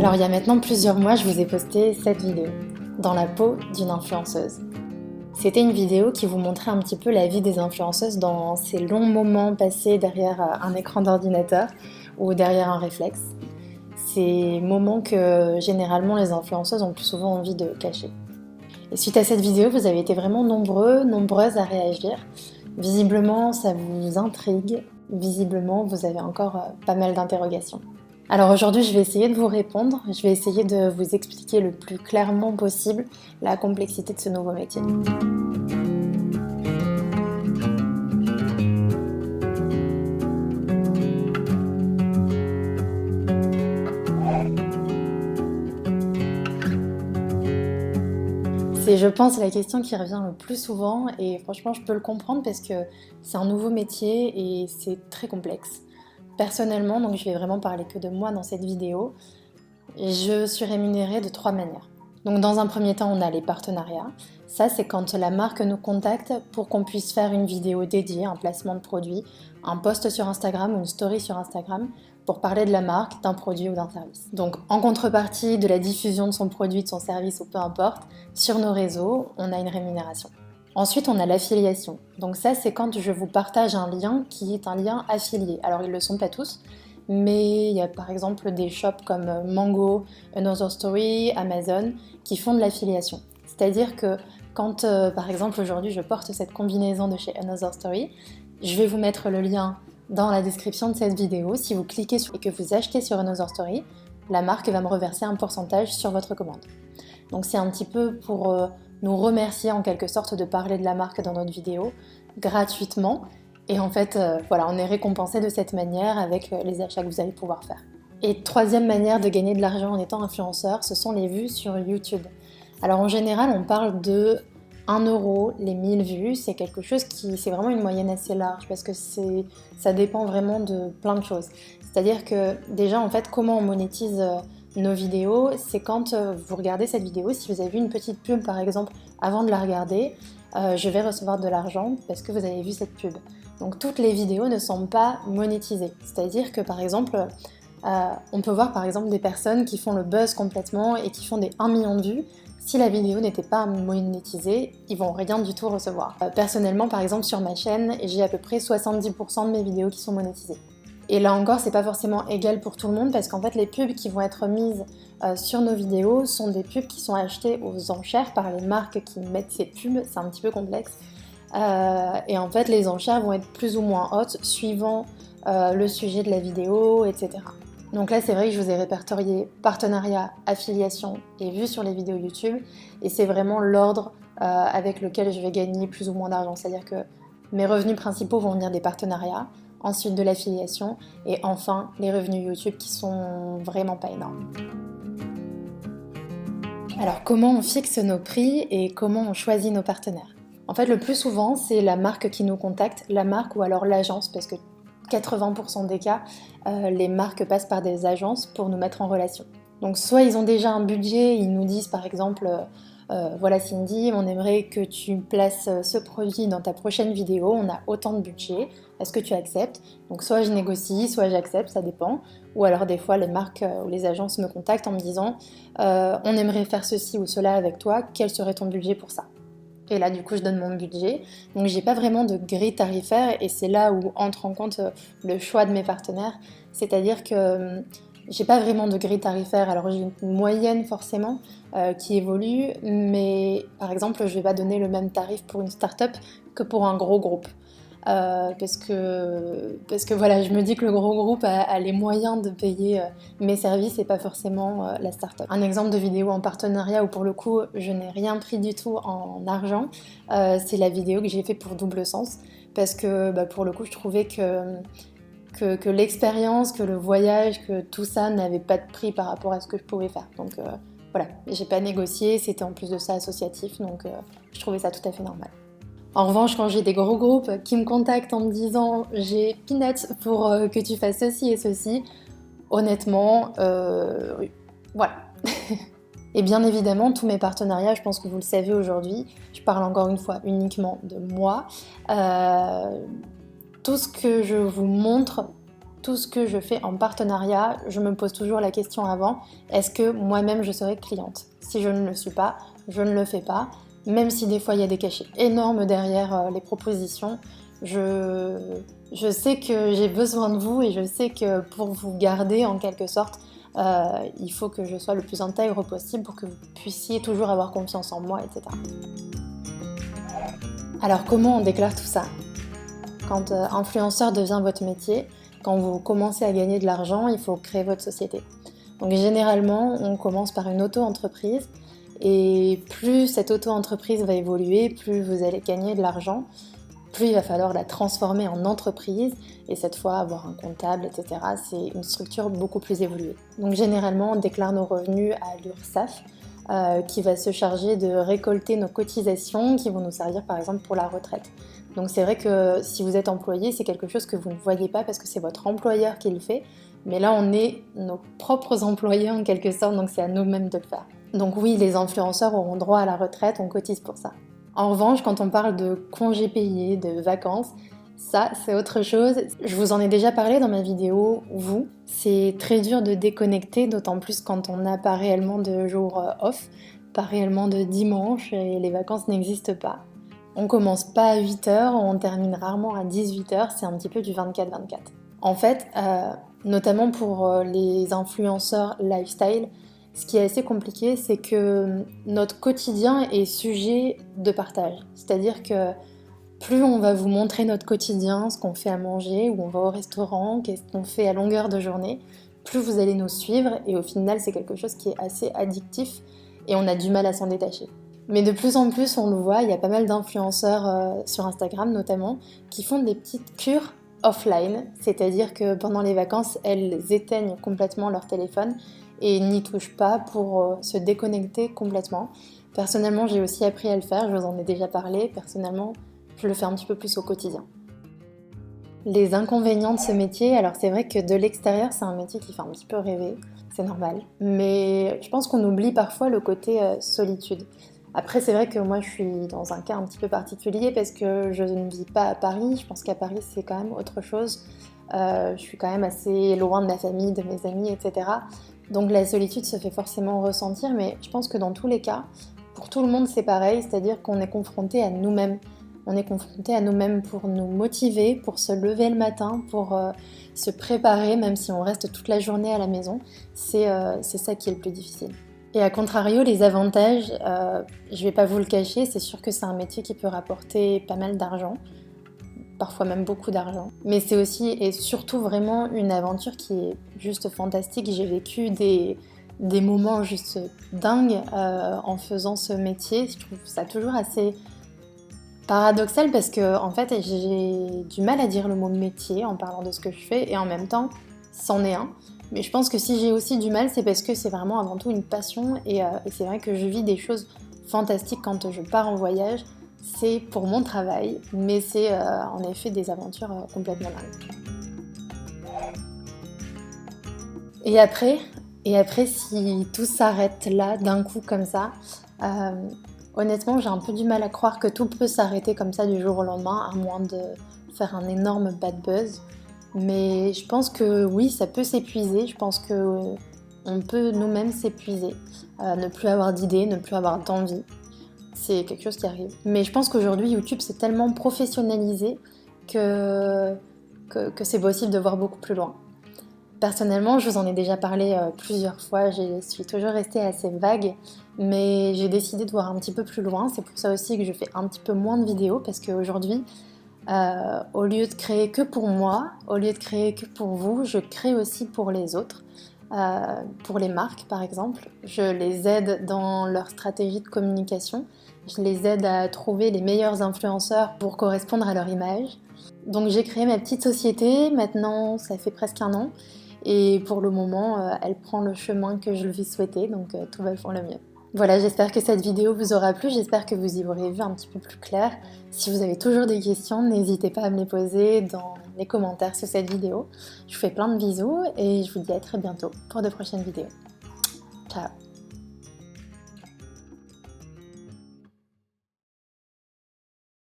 Alors il y a maintenant plusieurs mois, je vous ai posté cette vidéo, dans la peau d'une influenceuse. C'était une vidéo qui vous montrait un petit peu la vie des influenceuses dans ces longs moments passés derrière un écran d'ordinateur ou derrière un réflexe. Ces moments que généralement les influenceuses ont plus souvent envie de cacher. Et suite à cette vidéo, vous avez été vraiment nombreuses à réagir. Visiblement, ça vous intrigue. Visiblement, vous avez encore pas mal d'interrogations. Alors aujourd'hui, je vais essayer de vous répondre. Je vais essayer de vous expliquer le plus clairement possible la complexité de ce nouveau métier. C'est, je pense, la question qui revient le plus souvent et franchement, je peux le comprendre parce que c'est un nouveau métier et c'est très complexe. Personnellement, donc je vais vraiment parler que de moi dans cette vidéo, je suis rémunérée de 3 manières. Donc dans un premier temps, on a les partenariats. Ça, c'est quand la marque nous contacte pour qu'on puisse faire une vidéo dédiée, un placement de produit, un post sur Instagram ou une story sur Instagram pour parler de la marque, d'un produit ou d'un service. Donc en contrepartie de la diffusion de son produit, de son service ou peu importe, sur nos réseaux, on a une rémunération. Ensuite, on a l'affiliation. Donc ça, c'est quand je vous partage un lien qui est un lien affilié. Alors, ils ne le sont pas tous, mais il y a par exemple des shops comme Mango, Another Story, Amazon, qui font de l'affiliation. C'est-à-dire que quand, par exemple, aujourd'hui, je porte cette combinaison de chez Another Story, je vais vous mettre le lien dans la description de cette vidéo. Si vous cliquez sur et que vous achetez sur Another Story, la marque va me reverser un pourcentage sur votre commande. Donc c'est un petit peu pour nous remercier en quelque sorte de parler de la marque dans notre vidéo gratuitement. Et en fait, voilà, on est récompensé de cette manière avec les achats que vous allez pouvoir faire. Et troisième manière de gagner de l'argent en étant influenceur, ce sont les vues sur YouTube. Alors en général, on parle de 1 euro les 1000 vues. C'est quelque chose c'est vraiment une moyenne assez large parce que ça dépend vraiment de plein de choses. C'est-à-dire que déjà, en fait, comment on monétise nos vidéos, c'est quand vous regardez cette vidéo, si vous avez vu une petite pub par exemple avant de la regarder, je vais recevoir de l'argent parce que vous avez vu cette pub. Donc toutes les vidéos ne sont pas monétisées. C'est-à-dire que par exemple, on peut voir par exemple des personnes qui font le buzz complètement et qui font des 1 million de vues. Si la vidéo n'était pas monétisée, ils vont rien du tout recevoir. Personnellement, par exemple sur ma chaîne, j'ai à peu près 70% de mes vidéos qui sont monétisées. Et là encore, c'est pas forcément égal pour tout le monde parce qu'en fait, les pubs qui vont être mises sur nos vidéos sont des pubs qui sont achetées aux enchères par les marques qui mettent ces pubs. C'est un petit peu complexe. Et en fait, les enchères vont être plus ou moins hautes suivant le sujet de la vidéo, etc. Donc là, c'est vrai que je vous ai répertorié partenariat, affiliation et vues sur les vidéos YouTube. Et c'est vraiment l'ordre avec lequel je vais gagner plus ou moins d'argent. C'est-à-dire que mes revenus principaux vont venir des partenariats, ensuite de l'affiliation et enfin les revenus YouTube qui sont vraiment pas énormes. Alors comment on fixe nos prix et comment on choisit nos partenaires? En fait, le plus souvent, c'est la marque qui nous contacte, la marque ou alors l'agence, parce que 80% des cas, les marques passent par des agences pour nous mettre en relation. Donc soit ils ont déjà un budget, ils nous disent par exemple voilà Cindy, on aimerait que tu places ce produit dans ta prochaine vidéo, on a autant de budget, est-ce que tu acceptes? Donc soit je négocie, soit j'accepte, ça dépend. Ou alors des fois les marques ou les agences me contactent en me disant on aimerait faire ceci ou cela avec toi, quel serait ton budget pour ça? Et là, du coup, je donne mon budget. Donc, j'ai pas vraiment de grille tarifaire et c'est là où entre en compte le choix de mes partenaires. C'est-à-dire que j'ai pas vraiment de grille tarifaire. Alors, j'ai une moyenne forcément qui évolue, mais par exemple, je vais pas donner le même tarif pour une start-up que pour un gros groupe. Parce que voilà, je me dis que le gros groupe a les moyens de payer mes services et pas forcément la start-up. Un exemple de vidéo en partenariat où pour le coup je n'ai rien pris du tout en argent, c'est la vidéo que j'ai fait pour Double Sens parce que pour le coup je trouvais que l'expérience, que le voyage, que tout ça n'avait pas de prix par rapport à ce que je pouvais faire. Donc voilà, j'ai pas négocié, c'était en plus de ça associatif, donc je trouvais ça tout à fait normal. En revanche, quand j'ai des gros groupes qui me contactent en me disant « j'ai peanuts pour que tu fasses ceci et ceci », honnêtement, voilà. Et bien évidemment, tous mes partenariats, je pense que vous le savez aujourd'hui, je parle encore une fois uniquement de moi. Tout ce que je vous montre tout ce que je fais en partenariat, je me pose toujours la question avant, est-ce que moi-même je serai cliente? Si je ne le suis pas, je ne le fais pas. Même si des fois il y a des cachets énormes derrière les propositions, je sais que j'ai besoin de vous et je sais que pour vous garder en quelque sorte, il faut que je sois le plus intègre possible pour que vous puissiez toujours avoir confiance en moi, etc. Alors comment on déclare tout ça? Quand influenceur devient votre métier, quand vous commencez à gagner de l'argent, il faut créer votre société. Donc généralement, on commence par une auto-entreprise et plus cette auto-entreprise va évoluer, plus vous allez gagner de l'argent, plus il va falloir la transformer en entreprise et cette fois avoir un comptable, etc. C'est une structure beaucoup plus évoluée. Donc généralement, on déclare nos revenus à l'URSSAF qui va se charger de récolter nos cotisations qui vont nous servir par exemple pour la retraite. Donc c'est vrai que si vous êtes employé, c'est quelque chose que vous ne voyez pas parce que c'est votre employeur qui le fait. Mais là, on est nos propres employés en quelque sorte, donc c'est à nous-mêmes de le faire. Donc oui, les influenceurs auront droit à la retraite, on cotise pour ça. En revanche, quand on parle de congés payés, de vacances, ça c'est autre chose. Je vous en ai déjà parlé dans ma vidéo, vous. C'est très dur de déconnecter, d'autant plus quand on n'a pas réellement de jours off, pas réellement de dimanche et les vacances n'existent pas. On commence pas à 8h, on termine rarement à 18h, c'est un petit peu du 24-24. En fait, notamment pour les influenceurs lifestyle, ce qui est assez compliqué, c'est que notre quotidien est sujet de partage. C'est-à-dire que plus on va vous montrer notre quotidien, ce qu'on fait à manger, où on va au restaurant, qu'est-ce qu'on fait à longueur de journée, plus vous allez nous suivre et au final c'est quelque chose qui est assez addictif et on a du mal à s'en détacher. Mais de plus en plus on le voit, il y a pas mal d'influenceurs sur Instagram notamment qui font des petites cures offline, c'est-à-dire que pendant les vacances elles éteignent complètement leur téléphone et n'y touchent pas pour se déconnecter complètement. Personnellement j'ai aussi appris à le faire, je vous en ai déjà parlé, personnellement je le fais un petit peu plus au quotidien. Les inconvénients de ce métier, alors c'est vrai que de l'extérieur c'est un métier qui fait un petit peu rêver, c'est normal, mais je pense qu'on oublie parfois le côté solitude. Après c'est vrai que moi je suis dans un cas un petit peu particulier parce que je ne vis pas à Paris, je pense qu'à Paris c'est quand même autre chose, je suis quand même assez loin de ma famille, de mes amis, etc. Donc la solitude se fait forcément ressentir, mais je pense que dans tous les cas, pour tout le monde c'est pareil, c'est-à-dire qu'on est confronté à nous-mêmes. On est confronté à nous-mêmes pour nous motiver, pour se lever le matin, pour se préparer, même si on reste toute la journée à la maison. C'est ça qui est le plus difficile. Et à contrario, les avantages, je vais pas vous le cacher, c'est sûr que c'est un métier qui peut rapporter pas mal d'argent, parfois même beaucoup d'argent. Mais c'est aussi et surtout vraiment une aventure qui est juste fantastique. J'ai vécu des moments juste dingues en faisant ce métier. Je trouve ça toujours assez paradoxal parce que en fait j'ai du mal à dire le mot métier en parlant de ce que je fais et en même temps c'en est un. Mais je pense que si j'ai aussi du mal c'est parce que c'est vraiment avant tout une passion et c'est vrai que je vis des choses fantastiques quand je pars en voyage. C'est pour mon travail mais c'est en effet des aventures complètement dingues. Et après si tout s'arrête là d'un coup comme ça, honnêtement, j'ai un peu du mal à croire que tout peut s'arrêter comme ça du jour au lendemain, à moins de faire un énorme bad buzz. Mais je pense que oui, ça peut s'épuiser. Je pense que on peut nous-mêmes s'épuiser, ne plus avoir d'idées, ne plus avoir d'envie. C'est quelque chose qui arrive. Mais je pense qu'aujourd'hui, YouTube s'est tellement professionnalisé que c'est possible de voir beaucoup plus loin. Personnellement, je vous en ai déjà parlé plusieurs fois, je suis toujours restée assez vague, mais j'ai décidé de voir un petit peu plus loin. C'est pour ça aussi que je fais un petit peu moins de vidéos, parce qu'aujourd'hui, au lieu de créer que pour moi, au lieu de créer que pour vous, je crée aussi pour les autres. Pour les marques par exemple, je les aide dans leur stratégie de communication, je les aide à trouver les meilleurs influenceurs pour correspondre à leur image. Donc j'ai créé ma petite société, maintenant ça fait presque 1 an, et pour le moment elle prend le chemin que je lui souhaitais, donc tout va pour le mieux. Voilà, j'espère que cette vidéo vous aura plu, j'espère que vous y aurez vu un petit peu plus clair. Si vous avez toujours des questions, n'hésitez pas à me les poser dans les commentaires sous cette vidéo. Je vous fais plein de bisous et je vous dis à très bientôt pour de prochaines vidéos. Ciao!